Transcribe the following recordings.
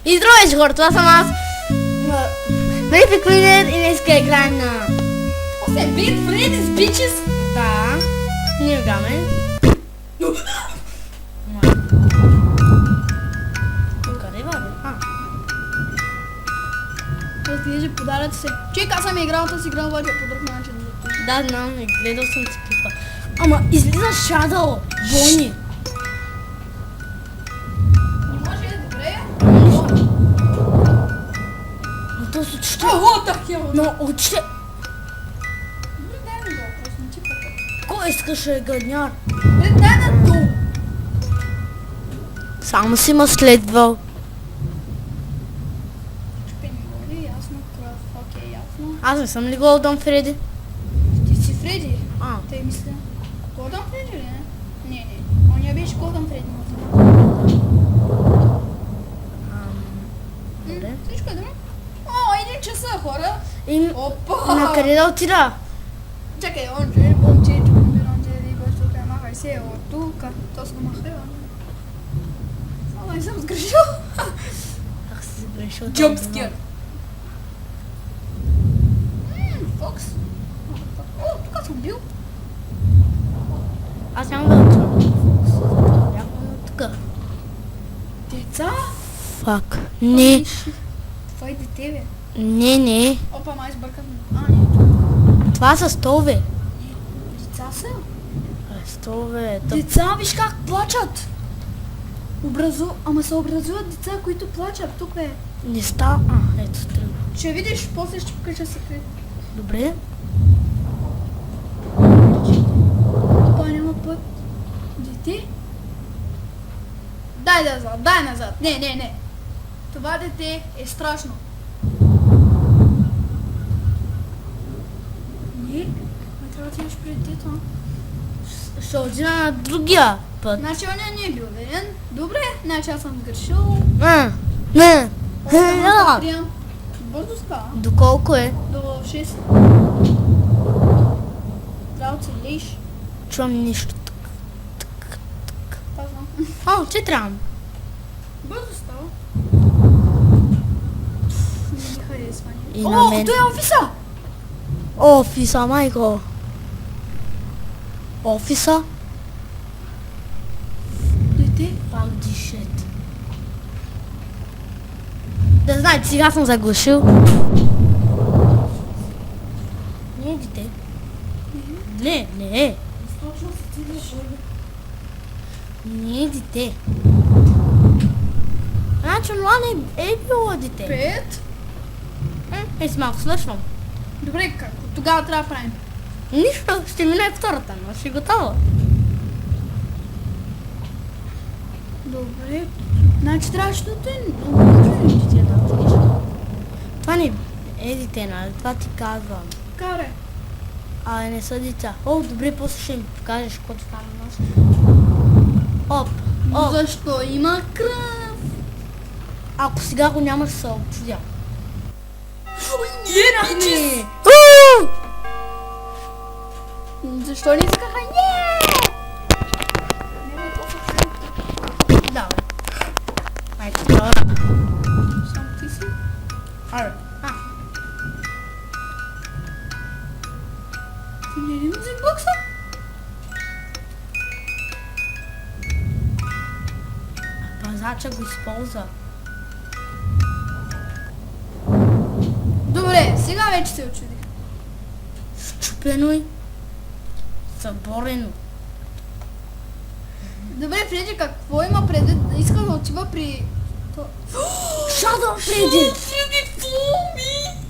И здравейте хора, това съм аз. Фредди Клинер и днеска играем на... Офе, бит Freddy's Bitches. Да, ние играме. Къде бе? Разглежда подаръци се. Чек, аз съм играл тази игра, обаче по друг начин. Да, знам, гледал съм си клипа. Ама излиза Shadow, Бони. Не може ли добре? Но то с очите... What the hell? Но очите... Дай ми го, просто не ти пъка. Кой искаше гадняр? Дай на долу. Само си ма следвал. Чупи ми го, ли? Ясно, кръв. Окей, ясно. Аз не съм ли Голдън Фреди? Ти си Фреди? А. Те мисля. Голдън Фреди ли не? Не. Оня беше Голдън Фреди. Добре. Всичко е добре. О, 1 часа, хора. И Опа! на къде да отида? Чакай, онче, го тук, махай се от тук. То се го махай, не съм сгрешил. Ах си грешил. Джумпскер. Фокс. О, тук съм бил. Аз няма да отивам. Бяхме тук. Деца? Фак. Не, Това е дете, бе. не. Опа, май сбъркам. Не. Това са столове. Деца са? Столове. Деца, виж как плачат. Ама се образуват деца, които плачат. Тук е. Не става. Ето тръгва. Ще видиш, после ще покажа секрет. Добре. Това няма път. Дете? Дай назад. Не. Това дете е страшно. Не трябва да имаш пред детето. Ще отида на другия път. Значи оня не е бил верен. Добре, значи аз съм сгрешил. Не. Прием. Бързо става. Доколко е? До 6. Трябва да целиш. Чувам нищо. Пазвам. Че трябвам. Бързо става. Не ми харесва. И на мен. Той е офиса! Офиса, майко. Офиса? Дете? Пак дишет. Да знаете, сега съм заглушил. Не е дете. Не. Точно се цедиш. Не е дете. Значи това не е било дете. 5. Си малко слъшвам. Добре, как? Тогава трябва да правим. Нищо, ще мине втората, но ще готова. Добре. Значи трябваше да те... Това не е дете, нали? Това ти казвам. Каре. Не са деца. Добре, после ще ми покажеш какво стана нас. Оп. Защо има кръв? Ако сега го нямаш, се обчудя. Бичес! Защо не искаха? Да, бе. Айде, това. Само ти си? Аре. Ти не ли музик бокса? Пазача го използва. Добре, сега вече се очудих. Счупено и съборено. Добре, Фреди, какво има предвид? Иска да отива при... Shadow Freddy! Фреди, фоми!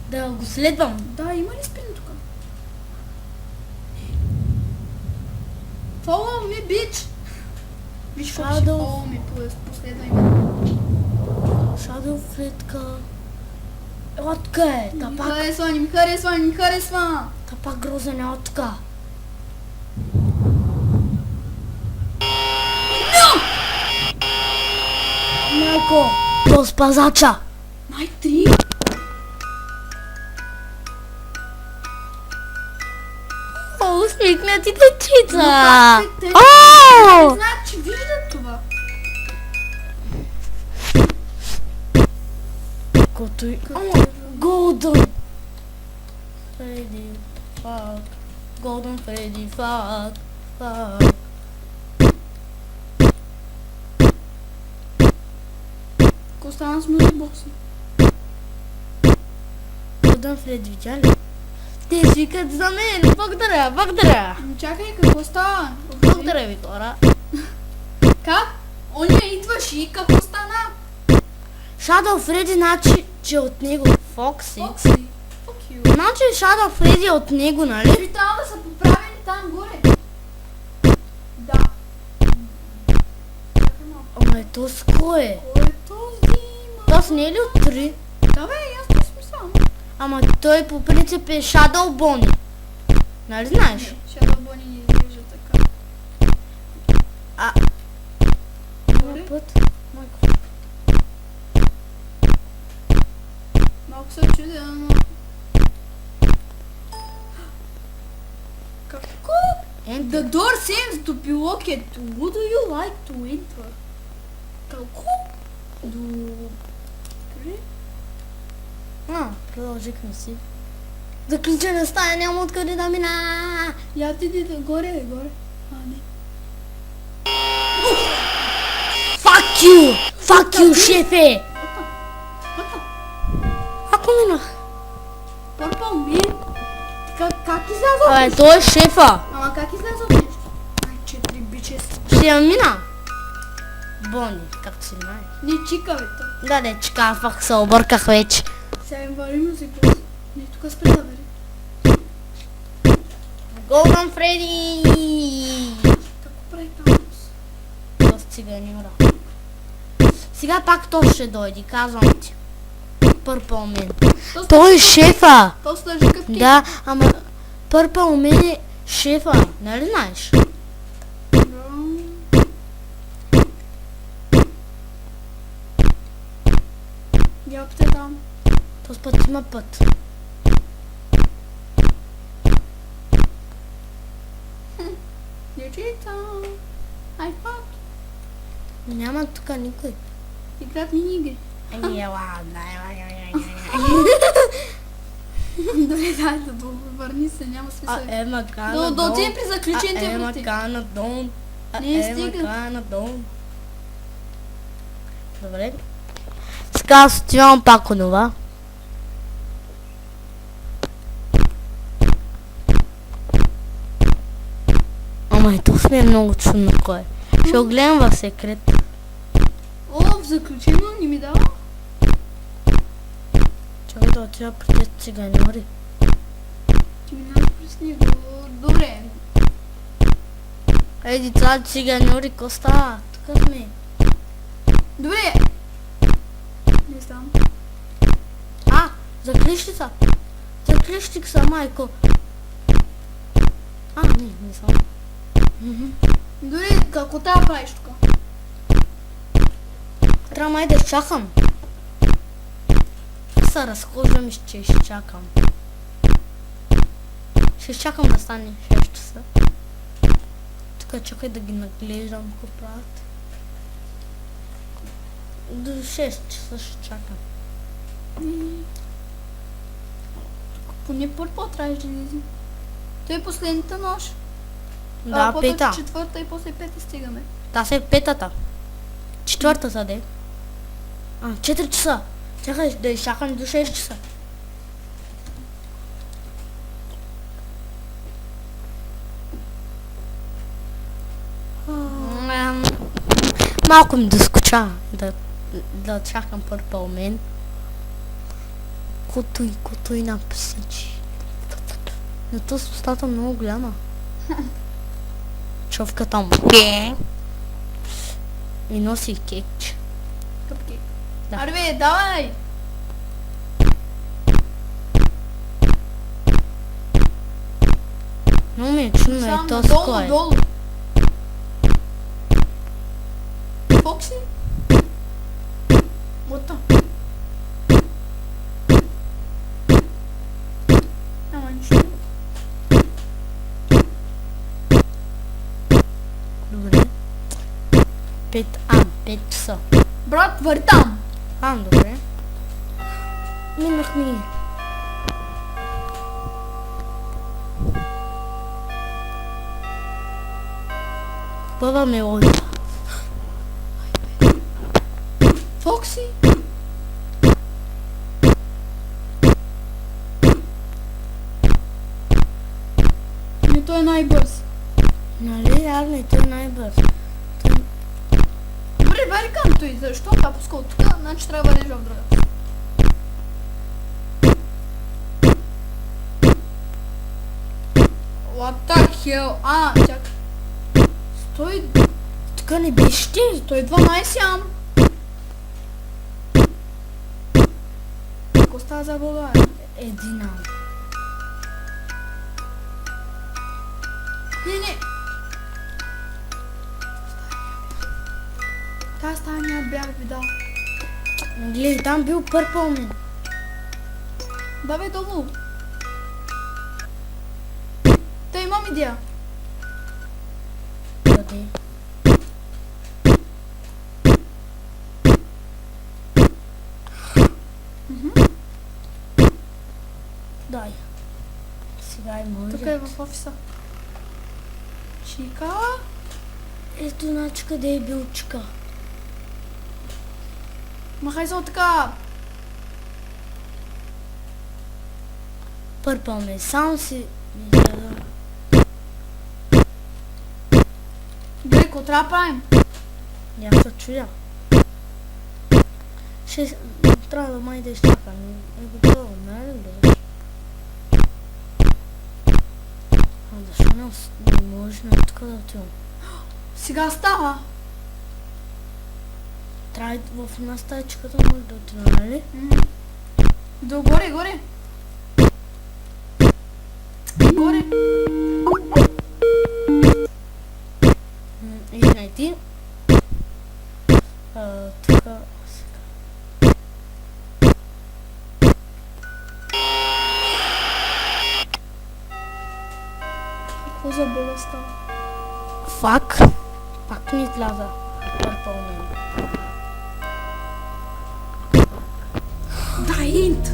Да го следвам. Да, има ли спин тук? Follow me, bitch! Виж какво ще Shadow. follow me, последвай ме. Shadow Fredка. Отка е. Не ми харесва! Та пак грозен е отка. Майко! То с пазача! Най-3! Усмихнати дечица! Значи виждат това. Като и... Ама, Golden Freddy, fuck. Golden Freddy, fuck. Fuck. Какво стана с музикбокса? Golden Freddy, видя ли? Те свикат за мен, благодаря, благодаря. Чакай, какво става? Благодаря ви, хора. Как? Оня идваш и какво стана? Shadow Freddy, значи, че от него Фокси. Фокси. Fuck you. Значи Shadow Freddy е от него, нали? Би трябва да са поправени там горе. Да. Чакай малко. Ама ето с кой е? Кой е този? Тоест не е ли от 3? Да бе, аз не смисъл. Ама той по принцип е Shadow Bonnie. Нали знаеш? Shadow Bonnie не изглежда така. А... Горе? Път. Майко. Малко се чудя, но... Какво? The door seems to be locked. Would you like to enter? Какво? Добре. Продължихме си. Заключена стая, няма откъде да мина. Я ти горе, горе. А, не. Fuck you! Fuck you, шефе! Ако минах. Пърпъл ми. Как изляза? Абе, той е шефа. Ама как изляза от нещо? Ай, 4 бичес. Ще я мина. Бони, както си знаеш. Не чика, бе, то. Да, не, чека, фак се обърках вече. Сега им вали музика. Не, тук спре да бери. Golden Freddy! Какво прави там? То циганюра. Сега пак то ще дойде, казвам ти. Purple Man. Той е шефа! То слъжи къвки. Да, ама Purple Man е шефа, нали знаеш? Япте там. Този път има път. Не читам. Айпад. Няма тук никой. Играят мини игри. Добре, дай да върни се, няма смисъл. Ема кана Да отидем при заключените Ема врати. кана дон. Не Ема стига. кана дон. Добре. Сега аз отивам пак онова. Ама ето сме много чудно кой е. Ще го гледам в секрет. О, в заключение не ми дава. Чакай да отида при тези циганьори. Ти минаваш през него. Добре. Ей, деца циганьори, ко става? Тук сме. Добре. Не знам. А, заклищи са. Заклищи са, майко. А, не съм. Добре, какво трябва правиш тук? Трябва май да чакам. Се разхождам и ще чакам. Ще чакам да стане 6 часа. Тук чакай да ги наглеждам какво правят. До 6 часа ще чакам. Поне първо трябваш да излизам. Той е последната нощ. Да, пета. Четвърта и после пета стигаме. Та се е петата. Четвъртата, де. 4 часа. Чакай да изчакам до 6 часа. Малко ми доскоча да чакам Purple Man. Кото и напсичи. Но то с устата много голяма. Човката му. И носи кекче. Къпкейк. Да. Арве, давай! Много ми е чудно е то с надолу, кой. надолу. Фокси? Бота. Ама нищо. Добре. 5 часа. Брат, върви там! Добре. Минах ми. Хубава мелодия. Фокси? Не, той е най-бърз. Нали, Арни, той е най-бърз. Добре, барикам той, защо това пускал тук, значи трябва да бъдеш в друга. What the hell? Чакай. Стой, Тук не беше ти. 112 ам. Какво става за Бога? Един ам. Не. Тази стая бях видал. Гледай, там бил Purple Man. Давай долу. Те имам идея. Къде? Дай. Сега е може. Тук е в офиса. Чика. Ето, значи къде е бил чика. Махай се от така. Purple Man. Само си изгледам. Добре, какво трябва да правим? Я се чудя. Трябва да май да изчака. Не готово, нали ли? Защо не може на тук да отивам? Сега става. Трябва в една стаечката може да отивам, нали? Горе. Горе. Извинайте. Тук... Какво за Бога става? Фак. Пак ми изляза. Purple Man. Да, инт.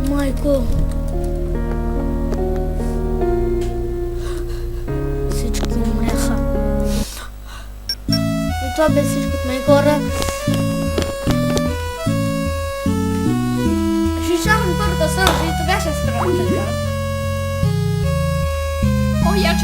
Майко. Всички умряха. И това бе всичко от мен, хора. Ще изчакам първата сържа и тогава ще спрем. О, я чао.